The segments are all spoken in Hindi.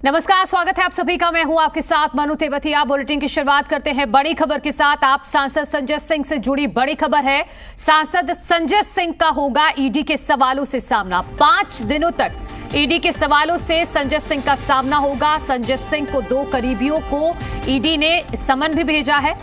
नमस्कार, स्वागत है आप सभी का। मैं हूं आपके साथ मनु तेवतिया। बुलेटिन की शुरुआत करते हैं बड़ी खबर के साथ। आप सांसद संजय सिंह से जुड़ी बड़ी खबर है। सांसद संजय सिंह का होगा ईडी के सवालों से सामना। 5 दिनों तक ईडी के सवालों से संजय सिंह का सामना होगा। संजय सिंह को 2 करीबियों को ईडी ने समन भी भेजा है।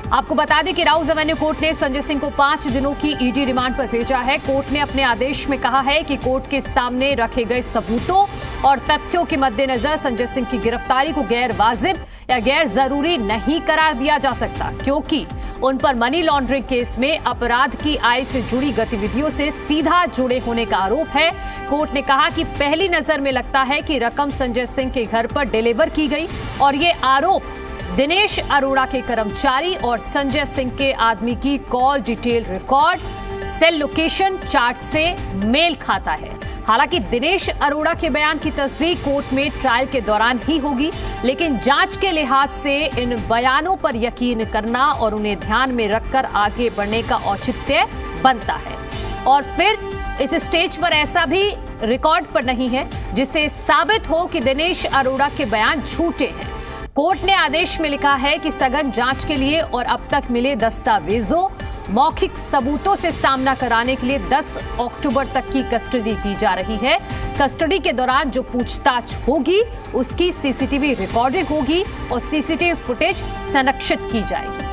आपको बता दें कि राउज एवेन्यू कोर्ट ने संजय सिंह को 5 दिनों की ईडी रिमांड पर भेजा है। कोर्ट ने अपने आदेश में कहा है कि कोर्ट के सामने रखे गए सबूतों और तथ्यों के मद्देनजर संजय सिंह की गिरफ्तारी को गैर वाजिब या गैर जरूरी नहीं करार दिया जा सकता, क्योंकि उन पर मनी लॉन्ड्रिंग केस में अपराध की आय से जुड़ी गतिविधियों से सीधा जुड़े होने का आरोप है। कोर्ट ने कहा कि पहली नजर में लगता है कि रकम संजय सिंह के घर पर डिलीवर की गई और ये आरोप दिनेश अरोड़ा के कर्मचारी और संजय सिंह के आदमी की call detail record cell location chart से मेल खाता है। हालांकि दिनेश अरोड़ा के बयान की तस्दीक कोर्ट में ट्रायल के दौरान ही होगी, लेकिन जांच के लिहाज से इन बयानों पर यकीन करना और उन्हें ध्यान में रखकर आगे बढ़ने का औचित्य बनता है। और फिर इस स्टेज पर ऐसा भी रिकॉर्ड पर नहीं है जिससे साबित हो कि दिनेश अरोड़ा के बयान झूठे हैं। कोर्ट ने आदेश में लिखा है कि सघन जांच के लिए और अब तक मिले दस्तावेजों मौखिक सबूतों से सामना कराने के लिए 10 अक्टूबर तक की कस्टडी दी जा रही है। कस्टडी के दौरान जो पूछताछ होगी उसकी सीसीटीवी रिकॉर्डिंग होगी और सीसीटीवी फुटेज संरक्षित की जाएगी।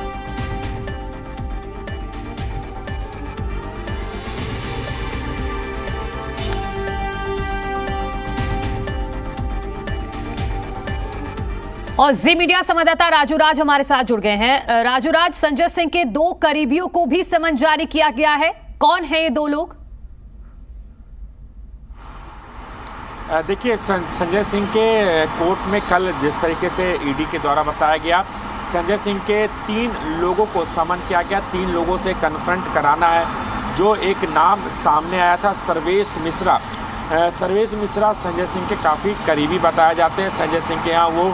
और जी मीडिया संवाददाता राजू राज हमारे साथ जुड़ गए हैं। राजू राज, संजय सिंह के 2 करीबियों को भी समन जारी किया गया है। कौन है ये 2 लोग? देखिए, संजय सिंह के कोर्ट में कल जिस तरीके से ईडी के द्वारा बताया गया, संजय सिंह के 3 लोगों को समन किया गया। 3 लोगों से कन्फ्रंट कराना है। जो एक नाम सामने आया था, सर्वेश मिश्रा। सर्वेश मिश्रा संजय सिंह के काफ़ी करीबी बताए जाते हैं। संजय सिंह के यहाँ वो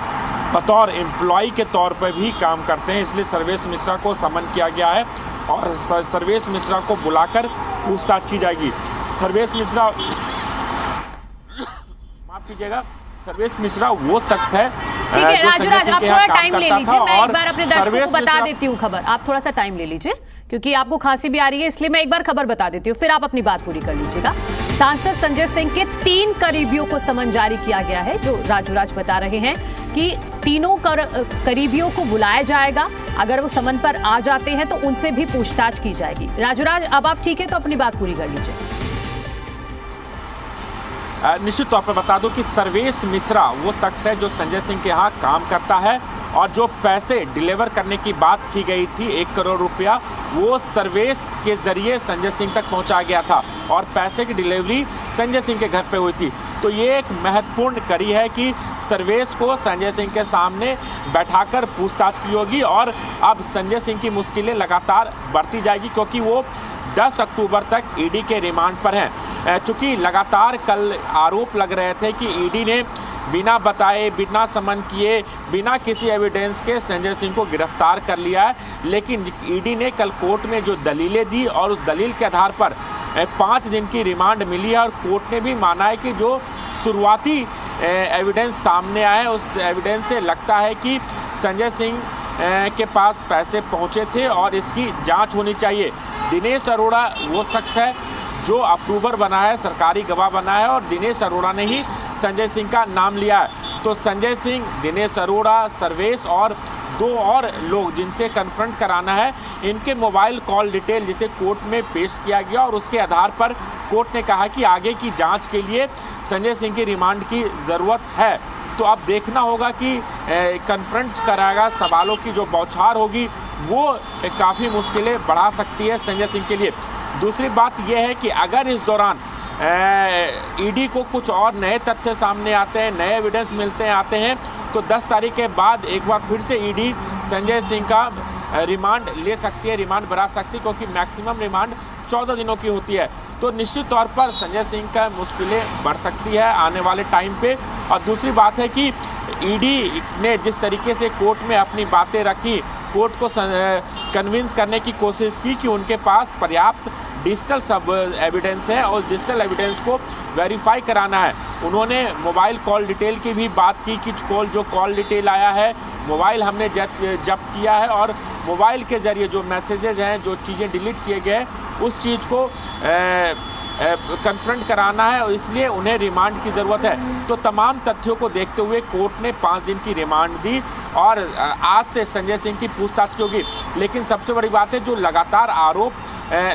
बतौर एम्प्लॉय के तौर पर भी काम करते हैं, इसलिए सर्वेश मिश्रा को समन किया गया है और सर्वेश मिश्रा को बुलाकर पूछताछ की जाएगी। सर्वेश मिश्रा, माफ कीजिएगा, सर्वेश मिश्रा वो शख्स है। ठीक है राजू राज, आप थोड़ा टाइम ले लीजिए। मैं एक बार अपने दर्शकों को बता देती हूँ खबर। आप थोड़ा सा टाइम ले लीजिए क्योंकि आपको खांसी भी आ रही है, इसलिए मैं एक बार खबर बता देती हूँ, फिर आप अपनी बात पूरी कर लीजिएगा। सांसद संजय सिंह के 3 करीबियों को समन जारी किया गया है। जो राजू राज बता रहे हैं कि तीनों करीबियों को बुलाया जाएगा। अगर वो समन पर आ जाते हैं तो उनसे भी पूछताछ की जाएगी। राजू राज, अब आप ठीक है तो अपनी बात पूरी कर लीजिए। निश्चित तौर पर बता दूं कि सर्वेश मिश्रा वो शख्स है जो संजय सिंह के यहाँ काम करता है और जो पैसे डिलीवर करने की बात की गई थी 1 करोड़ रुपया, वो सर्वेश के जरिए संजय सिंह तक पहुंचा गया था और पैसे की डिलीवरी संजय सिंह के घर पे हुई थी। तो ये एक महत्वपूर्ण कड़ी है कि सर्वेश को संजय सिंह के सामने बैठाकर पूछताछ की होगी और अब संजय सिंह की मुश्किलें लगातार बढ़ती जाएगी, क्योंकि वो 10 अक्टूबर तक ईडी के रिमांड पर हैं। चूँकि लगातार कल आरोप लग रहे थे कि ईडी ने बिना बताए, बिना समन किए, बिना किसी एविडेंस के संजय सिंह को गिरफ्तार कर लिया है, लेकिन ईडी ने कल कोर्ट में जो दलीलें दी और उस दलील के आधार पर 5 दिन की रिमांड मिली है और कोर्ट ने भी माना है कि जो शुरुआती एविडेंस सामने आया है उस एविडेंस से लगता है कि संजय सिंह के पास पैसे पहुंचे थे और इसकी जांच होनी चाहिए। दिनेश अरोड़ा वो शख्स है जो अप्रूवर बना है, सरकारी गवाह बना है और दिनेश अरोड़ा ने ही संजय सिंह का नाम लिया है। तो संजय सिंह, दिनेश अरोड़ा, सर्वेश और 2 और लोग जिनसे कन्फ्रंट कराना है, इनके मोबाइल कॉल डिटेल जिसे कोर्ट में पेश किया गया और उसके आधार पर कोर्ट ने कहा कि आगे की जांच के लिए संजय सिंह की रिमांड की ज़रूरत है। तो अब देखना होगा कि कन्फ्रंट कराएगा, सवालों की जो बौछार होगी वो काफ़ी मुश्किलें बढ़ा सकती है संजय सिंह के लिए। दूसरी बात यह है कि अगर इस दौरान ईडी को कुछ और नए तथ्य सामने आते हैं, नए एविडेंस आते हैं, तो 10 तारीख के बाद एक बार फिर से ईडी संजय सिंह का रिमांड ले सकती है, रिमांड बढ़ा सकती है, क्योंकि मैक्सिमम रिमांड 14 दिनों की होती है। तो निश्चित तौर पर संजय सिंह का मुश्किलें बढ़ सकती है आने वाले टाइम पे। और दूसरी बात है कि ईडी ने जिस तरीके से कोर्ट में अपनी बातें रखी, कोर्ट को कन्विंस करने की कोशिश की कि उनके पास पर्याप्त डिजिटल सब एविडेंस है और डिजिटल एविडेंस को वेरीफाई कराना है। उन्होंने मोबाइल कॉल डिटेल की भी बात की कि जो कॉल डिटेल आया है, मोबाइल हमने जब्त किया है और मोबाइल के ज़रिए जो मैसेजेस हैं, जो चीज़ें डिलीट किए गए, उस चीज़ को कन्फ्रंट कराना है और इसलिए उन्हें रिमांड की ज़रूरत है। तो तमाम तथ्यों को देखते हुए कोर्ट ने 5 दिन की रिमांड दी और आज से संजय सिंह की पूछताछ की होगी। लेकिन सबसे बड़ी बात है, जो लगातार आरोप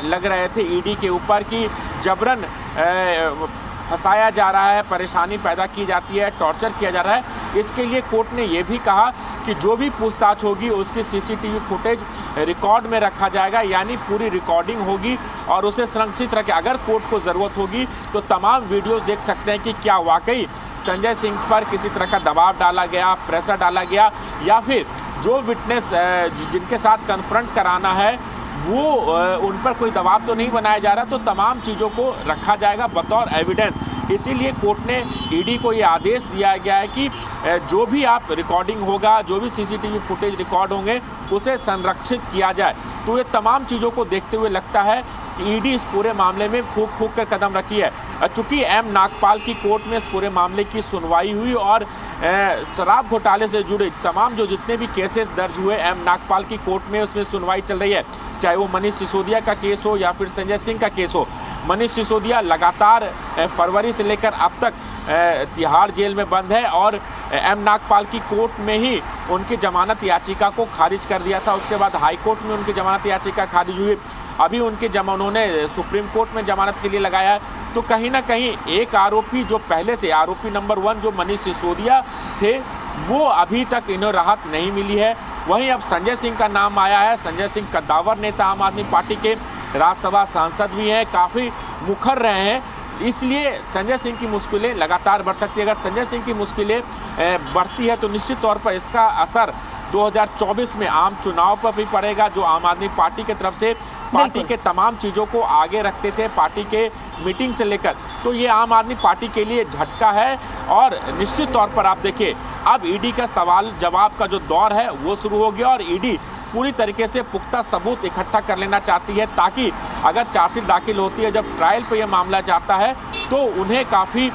लग रहे थे ईडी के ऊपर कि जबरन फंसाया जा रहा है, परेशानी पैदा की जाती है, टॉर्चर किया जा रहा है, इसके लिए कोर्ट ने ये भी कहा कि जो भी पूछताछ होगी उसकी सीसीटीवी फुटेज रिकॉर्ड में रखा जाएगा, यानी पूरी रिकॉर्डिंग होगी और उसे संरक्षित रखें। अगर कोर्ट को ज़रूरत होगी तो तमाम वीडियोस देख सकते हैं कि क्या वाकई संजय सिंह पर किसी तरह का दबाव डाला गया, प्रेशर डाला गया, या फिर जो विटनेस जिनके साथ कन्फ्रंट कराना है वो उन पर कोई दबाव तो नहीं बनाया जा रहा। तो तमाम चीज़ों को रखा जाएगा बतौर एविडेंस। इसीलिए कोर्ट ने ईडी को ये आदेश दिया गया है कि जो भी आप रिकॉर्डिंग होगा, जो भी सीसीटीवी फुटेज रिकॉर्ड होंगे, उसे संरक्षित किया जाए। तो ये तमाम चीज़ों को देखते हुए लगता है कि ईडी इस पूरे मामले में फूंक फूंक कर कदम रखी है। चूँकि एम नागपाल की कोर्ट में इस पूरे मामले की सुनवाई हुई और शराब घोटाले से जुड़े तमाम जितने भी केसेस दर्ज हुए एम नागपाल की कोर्ट में, उसमें सुनवाई चल रही है। चाहे वो मनीष सिसोदिया का केस हो या फिर संजय सिंह का केस हो। मनीष सिसोदिया लगातार फरवरी से लेकर अब तक तिहाड़ जेल में बंद है और एम नागपाल की कोर्ट में ही उनकी जमानत याचिका को खारिज कर दिया था। उसके बाद हाई कोर्ट में उनकी जमानत याचिका खारिज हुई। अभी उन्होंने सुप्रीम कोर्ट में जमानत के लिए लगाया है। तो कहीं ना कहीं एक आरोपी जो पहले से आरोपी नंबर 1 जो मनीष सिसोदिया थे, वो अभी तक इन्हें राहत नहीं मिली है। वहीं अब संजय सिंह का नाम आया है। संजय सिंह कद्दावर नेता, आम आदमी पार्टी के राज्यसभा सांसद भी हैं, काफ़ी मुखर रहे हैं। इसलिए संजय सिंह की मुश्किलें लगातार बढ़ सकती है। अगर संजय सिंह की मुश्किलें बढ़ती है तो निश्चित तौर पर इसका असर 2024 में आम चुनाव पर भी पड़ेगा। जो आम आदमी पार्टी की तरफ से पार्टी के तमाम चीज़ों को आगे रखते थे, पार्टी के मीटिंग से लेकर, तो ये आम आदमी पार्टी के लिए झटका है। और निश्चित तौर पर आप देखिए, अब ईडी का सवाल जवाब का जो दौर है वो शुरू हो गया और ईडी पूरी तरीके से पुख्ता सबूत इकट्ठा कर लेना चाहती है, ताकि अगर चार्जशीट दाखिल होती है, जब ट्रायल पे यह मामला जाता है, तो उन्हें काफ़ी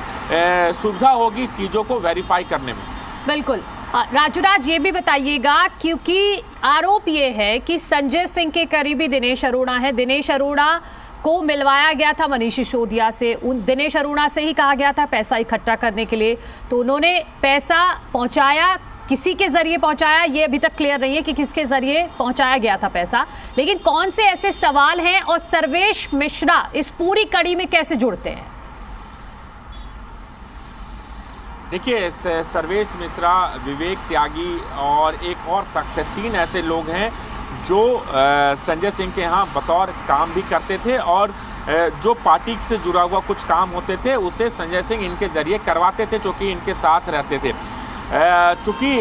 सुविधा होगी चीज़ों को वेरीफाई करने में। बिल्कुल। राजूराज, ये भी बताइएगा, क्योंकि आरोप ये है कि संजय सिंह के करीबी दिनेश अरोड़ा है, दिनेश अरोड़ा को मिलवाया गया था मनीष सिसोदिया से। उन दिनेश अरोड़ा से ही कहा गया था पैसा इकट्ठा करने के लिए, तो उन्होंने पैसा पहुंचाया, किसी के जरिए पहुंचाया, ये अभी तक क्लियर नहीं है कि किसके जरिए पहुंचाया गया था पैसा। लेकिन कौन से ऐसे सवाल हैं और सर्वेश मिश्रा इस पूरी कड़ी में कैसे जुड़ते हैं? देखिए, सर्वेश मिश्रा, विवेक त्यागी और एक और शख्स है, 3 ऐसे लोग हैं जो संजय सिंह के यहाँ बतौर काम भी करते थे और जो पार्टी से जुड़ा हुआ कुछ काम होते थे उसे संजय सिंह इनके ज़रिए करवाते थे, जो कि इनके साथ रहते थे। चूँकि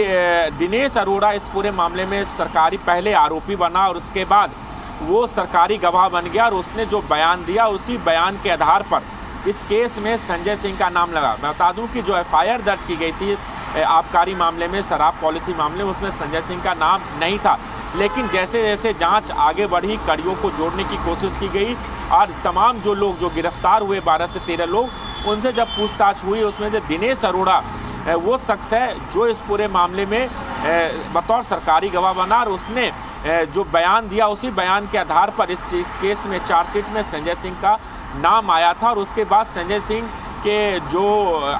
दिनेश अरोड़ा इस पूरे मामले में सरकारी पहले आरोपी बना और उसके बाद वो सरकारी गवाह बन गया और उसने जो बयान दिया, उसी बयान के आधार पर इस केस में संजय सिंह का नाम लगा। मैं बता दूं कि जो एफआईआर दर्ज की गई थी आबकारी मामले में, शराब पॉलिसी मामले में, उसमें संजय सिंह का नाम नहीं था। लेकिन जैसे जैसे जांच आगे बढ़ी, कड़ियों को जोड़ने की कोशिश की गई और तमाम जो लोग जो गिरफ्तार हुए 12 से 13 लोग, उनसे जब पूछताछ हुई, उसमें से दिनेश अरोड़ा वो शख्स है जो इस पूरे मामले में बतौर सरकारी गवाह बना और उसने जो बयान दिया, उसी बयान के आधार पर इस केस में चार्जशीट में संजय सिंह का नाम आया था। और उसके बाद संजय सिंह के जो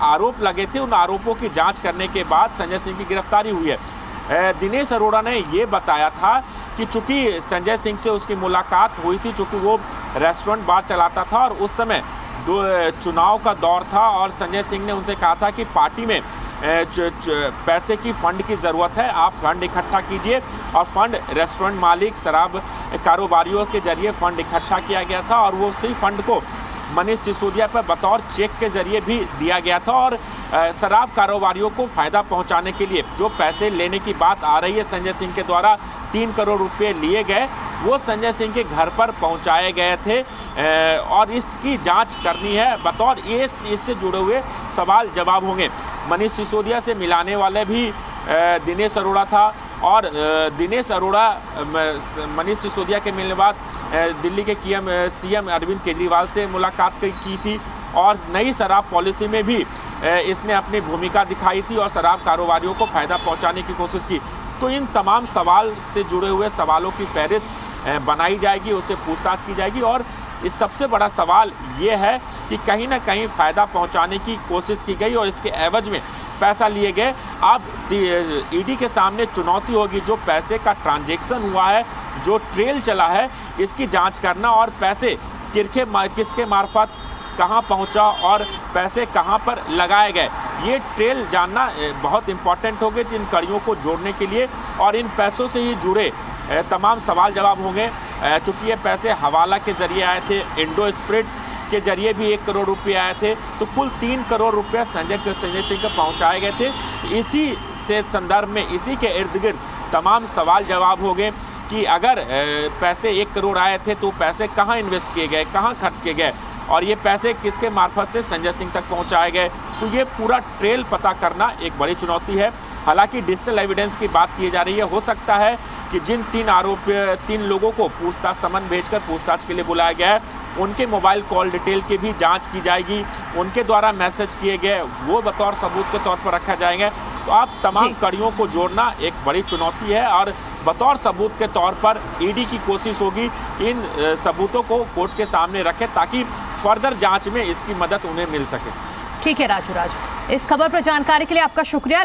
आरोप लगे थे, उन आरोपों की जांच करने के बाद संजय सिंह की गिरफ्तारी हुई है। दिनेश अरोड़ा ने ये बताया था कि चूंकि संजय सिंह से उसकी मुलाकात हुई थी, चूंकि वो रेस्टोरेंट बार चलाता था और उस समय चुनाव का दौर था और संजय सिंह ने उनसे कहा था कि पार्टी में पैसे की फंड की ज़रूरत है, आप फंड इकट्ठा कीजिए। और फंड रेस्टोरेंट मालिक, शराब कारोबारियों के जरिए फंड इकट्ठा किया गया था और वो उसी फंड को मनीष सिसोदिया पर बतौर चेक के जरिए भी दिया गया था। और शराब कारोबारियों को फ़ायदा पहुंचाने के लिए जो पैसे लेने की बात आ रही है संजय सिंह के द्वारा, 3 करोड़ रुपये लिए गए, वो संजय सिंह के घर पर पहुंचाए गए थे और इसकी जांच करनी है। बतौर इससे जुड़े हुए सवाल जवाब होंगे। मनीष सिसोदिया से मिलाने वाले भी दिनेश अरोड़ा था और दिनेश अरोड़ा मनीष सिसोदिया के मिलने बाद दिल्ली के सीएम अरविंद केजरीवाल से मुलाकात की थी। और नई शराब पॉलिसी में भी इसने अपनी भूमिका दिखाई थी और शराब कारोबारियों को फायदा पहुंचाने की कोशिश की। तो इन तमाम सवाल से जुड़े हुए सवालों की फहरिस्त बनाई जाएगी, उससे पूछताछ की जाएगी। और इस सबसे बड़ा सवाल ये है कि कहीं ना कहीं फ़ायदा पहुंचाने की कोशिश की गई और इसके एवज में पैसा लिए गए। अब ईडी के सामने चुनौती होगी जो पैसे का ट्रांजैक्शन हुआ है, जो ट्रेल चला है, इसकी जांच करना और पैसे किसके मार्फत कहां पहुंचा और पैसे कहां पर लगाए गए, ये ट्रेल जानना बहुत इंपॉर्टेंट होगा इन कड़ियों को जोड़ने के लिए। और इन पैसों से ही जुड़े तमाम सवाल जवाब होंगे। चूँकि ये पैसे हवाला के जरिए आए थे, इंडो स्प्रिट के जरिए भी 1 करोड़ रुपये आए थे, तो कुल 3 करोड़ रुपये संजय सिंह को पहुँचाए गए थे। इसी से संदर्भ में, इसी के इर्द गिर्द तमाम सवाल जवाब हो गए कि अगर पैसे 1 करोड़ आए थे तो पैसे कहाँ इन्वेस्ट किए गए, कहाँ खर्च किए गए और ये पैसे किसके मार्फत से संजय सिंह तक पहुंचाए गए। तो ये पूरा ट्रेल पता करना एक बड़ी चुनौती है। हालांकि डिजिटल एविडेंस की बात की जा रही है, हो सकता है कि जिन 3 लोगों को पूछताछ समन भेजकर पूछताछ के लिए बुलाया गया है, उनके मोबाइल कॉल डिटेल की भी जांच की जाएगी, उनके द्वारा मैसेज किए गए वो बतौर सबूत के तौर पर रखा जाएंगे। तो आप तमाम कड़ियों को जोड़ना एक बड़ी चुनौती है और बतौर सबूत के तौर पर ईडी की कोशिश होगी कि इन सबूतों को कोर्ट के सामने रखें ताकि फर्दर जांच में इसकी मदद उन्हें मिल सके। ठीक है राजू, इस खबर पर जानकारी के लिए आपका शुक्रिया।